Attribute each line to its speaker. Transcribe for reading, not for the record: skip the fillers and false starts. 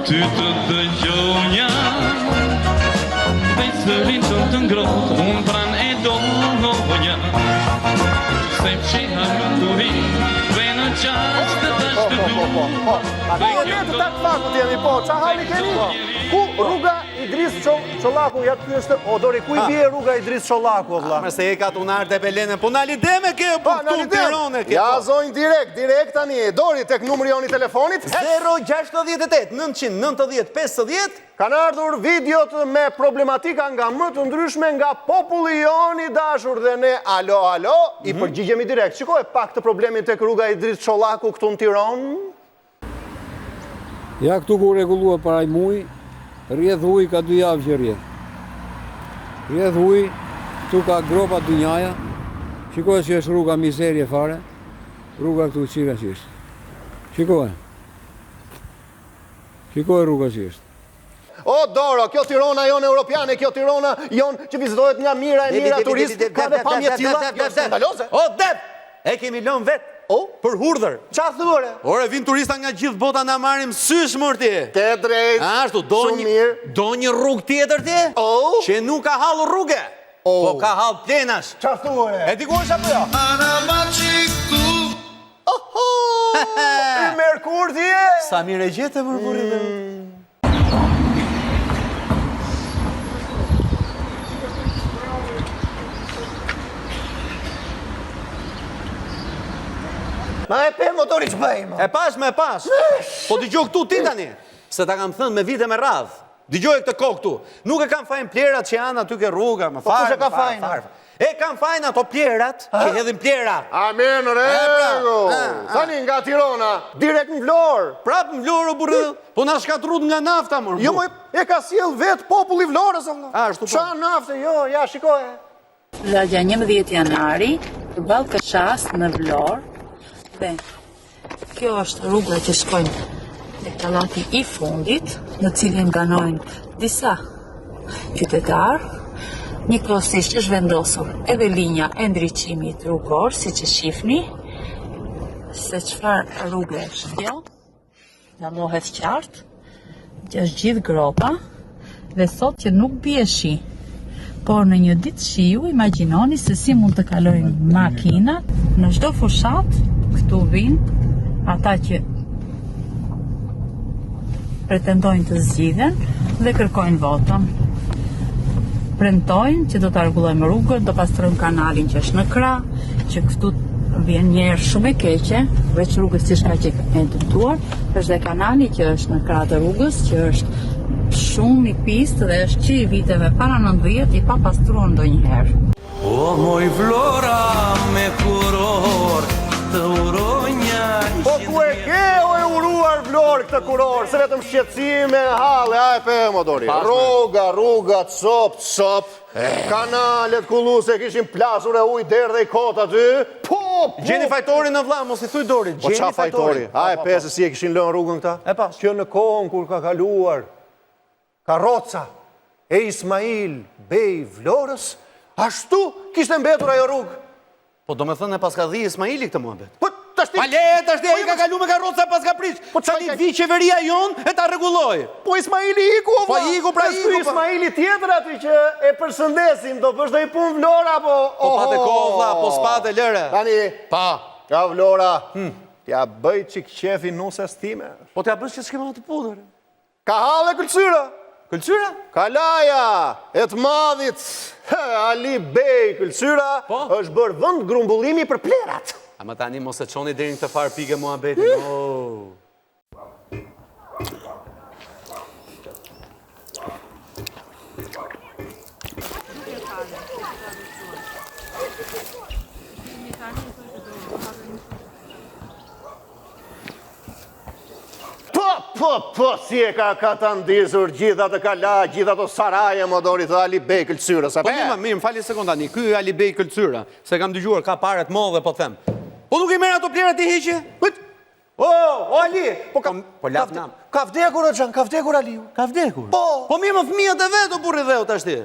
Speaker 1: Ty të dëgjonja dhe sërin të ngrohtë, unë pran e donja se fshiha luturi dhe në qasë të tash të du.
Speaker 2: A ti e të takë fakut jemi, po, qa hali keni? Ku rruga Idris Çollaku, ja ky është, o dori, ku I bie rruga Idris Çollaku, vlla?
Speaker 3: Mëse e ka tunar të Belene, po nali deme ke, po këtu Tirone ke.
Speaker 2: Ja zonjë direkt tani, dori tek numri joni telefonit.
Speaker 3: 068 990 50.
Speaker 2: Kanë ardhur videot me problematika nga më të ndryshme nga populli joni dashur dhe ne, alo, I përgjigjemi direkt. Shikoj pak të problemin tek rruga Idris Çollaku këtu në Tiranë.
Speaker 4: Ja këtu ku regulluar paraj muj, rjedh huj ka 2 javë që rjedh. Rjedh huj, këtu ka gropa dynjaja, shikoj që është rruga miserje fare, rruga këtu qira që është. Shikoj rruga që është.
Speaker 2: O, Doro, kjo Tirana jonë europiane, kjo Tirana jonë që vizitohet nga mira turist, ka dhe pamje tilla, jo skandaloze.
Speaker 3: O, dep! E kemi lënë vetë. Për hurdhër.
Speaker 2: Qa thëre?
Speaker 3: Ore, vin turista nga gjithë bota na marrim sysh mërti.
Speaker 2: Ke drejt.
Speaker 3: Ashtu, do një rrugë tjetër ti? Që nuk ka hallë rrugë. Po ka hallë plenash.
Speaker 2: Qa thëre?
Speaker 3: E ti ku është apo jo?
Speaker 2: I Merkur ti e?
Speaker 3: Sa mire gjete mërmuri dhe.
Speaker 2: Ma e pe motori që bëjmë.
Speaker 3: E pas. Po dëgjoj këtu ti tani. Se ta kam thënë me vite me radhë. Dëgjoj këtë kokë këtu. Nuk e kam fajn plerat që janë aty ke rruga.
Speaker 2: Po kush e ka fajn?
Speaker 3: E kam fajn ato plerat që hedhin plera.
Speaker 2: Amen, rego. Tani nga Tirana, direkt në Vlorë.
Speaker 3: Prap në Vlorë, burrë. Po na shkatrut nga nafta, mërë.
Speaker 2: Jo, e ka sjell vetë populli Vlorës.
Speaker 3: Ashtu po.
Speaker 2: Qa nafte, jo, ja, shikoje.
Speaker 5: Lagja 11 janari, përballë Këshas në Vlorë. Dhe kjo është rruga që shkojnë te kallati I fundit, në cilin banojnë disa qytetarë. Njëkohësisht është vendosur edhe linja e ndriçimit rrugor, siç e shihni, se çfarë rruge është kjo. Dallohet qartë që është gjithë gropa dhe thotë që nuk bie shi. Por në një ditë shiu, imagjinoni se si mund të kalojnë makinat në çdo fushat. Këtu vinë ata që pretendojnë të zgjidhen dhe kërkojnë votën. Premtojnë që do të rregullojmë rrugën, do pastrojmë kanalin që është në krah, që këtu vjen një erë shumë e keqe, veç rrugës që është kaq e dëmtuar, është dhe kanali që është në krah të rrugës, që është shumë I pistë dhe është që I viteve para 90 I pa pastruar ndonjëherë.
Speaker 1: O moj Vlora me kuror të uronja.
Speaker 2: Po ku e ke o e uruar Vlorë këtë kuror, se vetëm shqetësime, halle, a e pe motori. Rruga, cop, kanalet kulluse kishin plasur e uj derë dhe I kot aty. Po!
Speaker 3: Gjeni fajtori në vlla, mos I thuj Dori.
Speaker 2: Po qa fajtori? A e pe se si e kishin lënë rrugën këta?
Speaker 3: E pas.
Speaker 2: Që në kohën kur ka kaluar karroca e Ismail Bej Vlorës, ashtu kishte mbetur ajo rrugë.
Speaker 3: Po do me thënë e pas ka dhi Ismaili këtë muhabet.
Speaker 2: Po tashti...
Speaker 3: Ale, tashti ai ka kalu me karroca pas ka prish. Po tani vi qeveria jon e ta rregulloi.
Speaker 2: Po Ismaili iku o
Speaker 3: Po iku pra iku.
Speaker 2: Ismaili tjetër aty që e përshëndesim, do bësh do I punë Vlora, po...
Speaker 3: Po pate kovlla, po spate lëre.
Speaker 2: Tani,
Speaker 3: Pa.
Speaker 2: ja Vlora, t'ja bëj qik qefi nusës time.
Speaker 3: Po t'ja bësh që s'kema të pudër.
Speaker 2: Ka hale këllësyra.
Speaker 3: Këllësyra?
Speaker 2: Kalaja, e të madhit, Ali Bej këllësyra, është bërë vënd grumbullimi për plerat.
Speaker 3: Ama tani mos e çoni deri në këtë farë pike muhabetin.
Speaker 2: Po, si e ka të ndizur gjitha të kala, gjitha të saraje, më dori të Ali Bej këllësyra.
Speaker 3: Po mirë, më fali sekond tani, ky Ali Bej këllësyra, se kam dëgjuar ka paret modhe, po them. Po nuk I merr ato plerat I hiqe?
Speaker 2: O, Ali,
Speaker 3: po laf nam.
Speaker 2: Ka vdekur o Xhan, ka vdekur Aliu.
Speaker 3: Ka vdekur?
Speaker 2: Po
Speaker 3: mirë më fëmijët e vetë o burri dheu tashti.